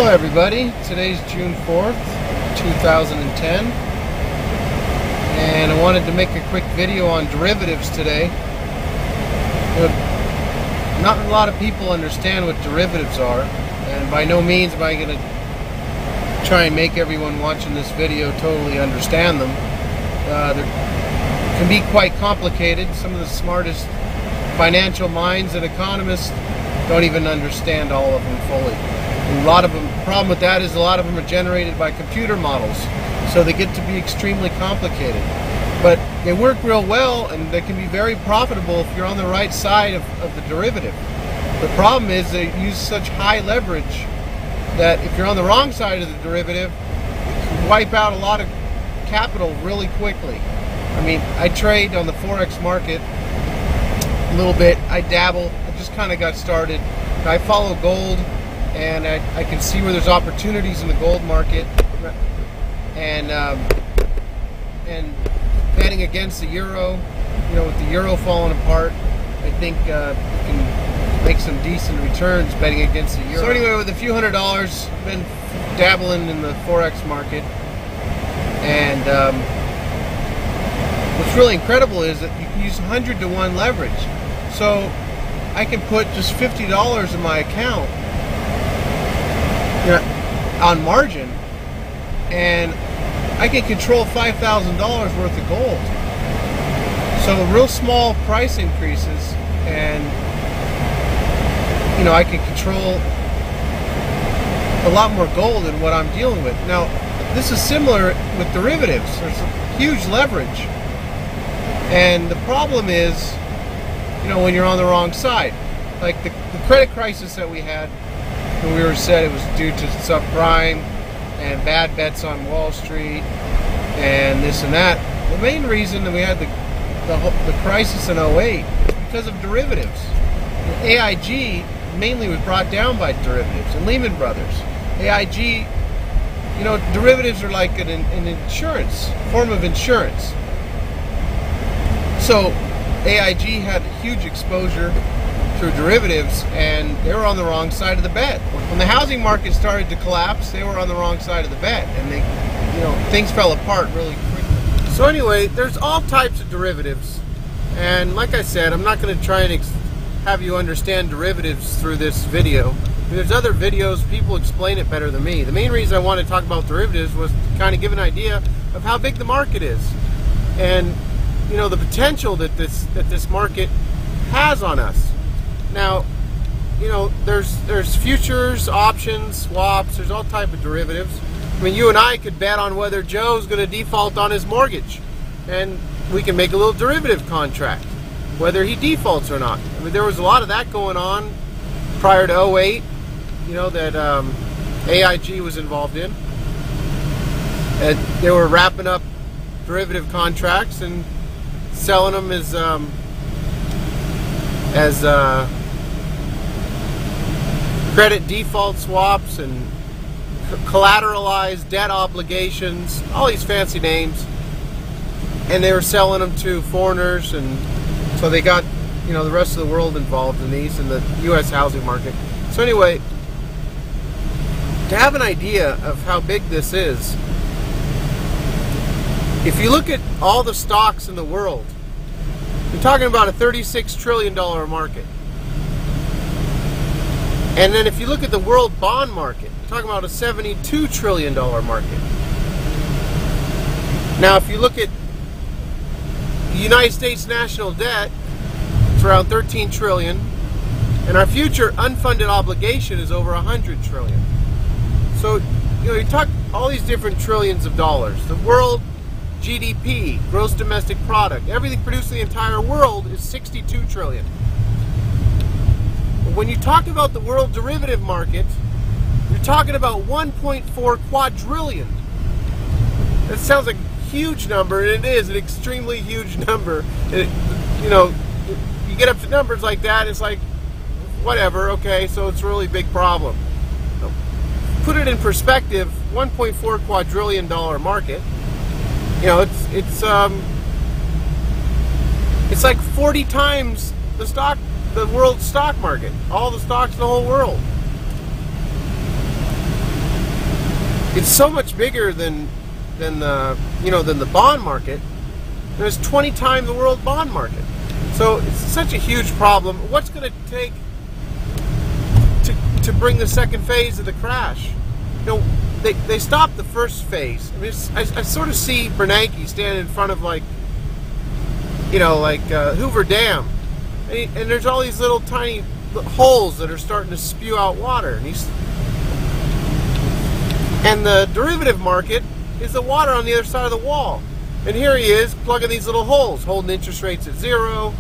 Hello everybody, today's June 4th, 2010, and I wanted to make a quick video on derivatives today. Not a lot of people understand what derivatives are, and by no means am I going to try and make everyone watching this video totally understand them. They can be quite complicated. Some of the smartest financial minds and economists don't even understand all of them fully. A lot of them, the problem with that is a lot of them are generated by computer models, so they get to be extremely complicated. But they work real well, and they can be very profitable if you're on the right side of the derivative. The problem is they use such high leverage that if you're on the wrong side of the derivative, you can wipe out a lot of capital really quickly. I mean, I trade on the Forex market a little bit. I dabble. I just kind of got started. I follow gold, and I can see where there's opportunities in the gold market, and betting against the euro. You know, with the euro falling apart, I think you can make some decent returns betting against the euro. So anyway, with a few $100s, been dabbling in the Forex market, and what's really incredible is that you can use 100 to 1 leverage. So I can put just $50 in my account on margin, and I can control $5,000 worth of gold. So real small price increases, and I can control a lot more gold than what I'm dealing with. Now, this is similar with derivatives. There's huge leverage, and the problem is, when you're on the wrong side. Like the credit crisis that we had, when we were said it was due to subprime and bad bets on Wall Street and this and that. The main reason that we had the crisis in 08 is because of derivatives. AIG mainly was brought down by derivatives, and Lehman Brothers. AIG, derivatives are like an insurance, form of insurance. So AIG had huge exposure through derivatives, and they were on the wrong side of the bet. When the housing market started to collapse, they were on the wrong side of the bet, and things fell apart really quickly. So anyway, there's all types of derivatives, and like I said, I'm not going to try and have you understand derivatives through this video. There's other videos, people explain it better than me. The main reason I wanted to talk about derivatives was to kind of give an idea of how big the market is, and the potential that this market has on us. Now, there's futures, options, swaps. There's all type of derivatives. I mean, you and I could bet on whether Joe's going to default on his mortgage, and we can make a little derivative contract, whether he defaults or not. I mean, there was a lot of that going on prior to 08. That AIG was involved in. And they were wrapping up derivative contracts and selling them as credit default swaps and collateralized debt obligations, all these fancy names, and they were selling them to foreigners, and so they got the rest of the world involved in these, in the U.S. housing market. So anyway, to have an idea of how big this is, if you look at all the stocks in the world, you're talking about a $36 trillion market. And then if you look at the world bond market, you're talking about a $72 trillion market. Now, if you look at the United States national debt, it's around $13 trillion, and our future unfunded obligation is over $100 trillion. So, you talk all these different trillions of dollars. The world GDP, gross domestic product, everything produced in the entire world is $62 trillion. But when you talk about the world derivative market, you're talking about 1.4 quadrillion. That sounds like a huge number, and it is an extremely huge number. You get up to numbers like that, it's like, whatever, okay, so it's a really big problem. Put it in perspective, 1.4 quadrillion dollar market. It's like 40 times the world stock market, all the stocks in the whole world. it's so much bigger than the bond market. There's 20 times the world bond market. So it's such a huge problem. What's going to take to bring the second phase of the crash? They stopped the first phase. I mean, I sort of see Bernanke standing in front of Hoover Dam, and there's all these little tiny holes that are starting to spew out water, and the derivative market is the water on the other side of the wall. And here he is plugging these little holes, holding interest rates at zero,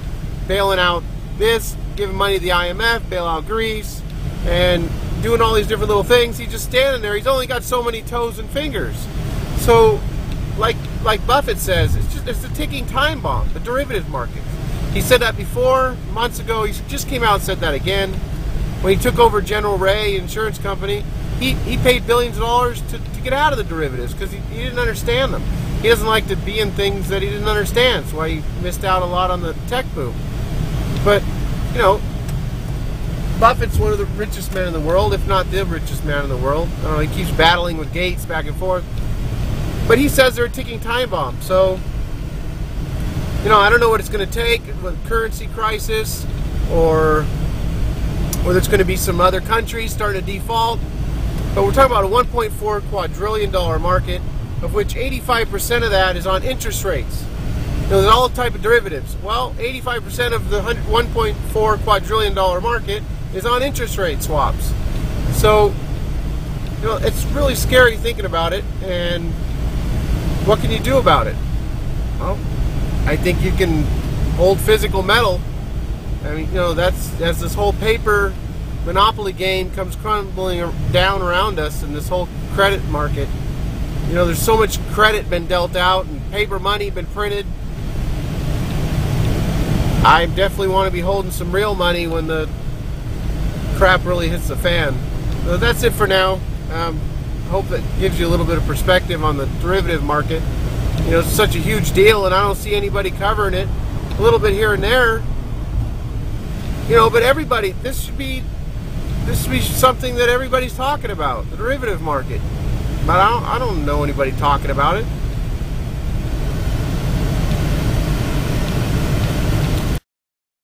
bailing out this, giving money to the IMF, bail out Greece, and doing all these different little things. He's just standing there. He's only got so many toes and fingers. So, like Buffett says, it's a ticking time bomb, the derivative market. He said that before, months ago. He just came out and said that again. When he took over General Ray Insurance Company, he paid billions of dollars to get out of the derivatives because he didn't understand them. He doesn't like to be in things that he didn't understand. That's why he missed out a lot on the tech boom. But, Buffett's one of the richest men in the world, if not the richest man in the world. He keeps battling with Gates back and forth. But he says they're a ticking time bomb. So, I don't know what it's going to take, with currency crisis, or there's going to be some other countries starting to default. But we're talking about a $1.4 quadrillion market, of which 85% of that is on interest rates. There's all type of derivatives. Well, 85% of the $1.4 quadrillion market is on interest rate swaps. So, it's really scary thinking about it. And what can you do about it? Well, I think you can hold physical metal. I mean, that's as this whole paper monopoly game comes crumbling down around us, and this whole credit market. There's so much credit been dealt out and paper money been printed. I definitely want to be holding some real money when the crap really hits the fan. So that's it for now. Hope that gives you a little bit of perspective on the derivative market. It's such a huge deal, and I don't see anybody covering it. A little bit here and there. But everybody, this should be something that everybody's talking about, the derivative market. But I don't know anybody talking about it.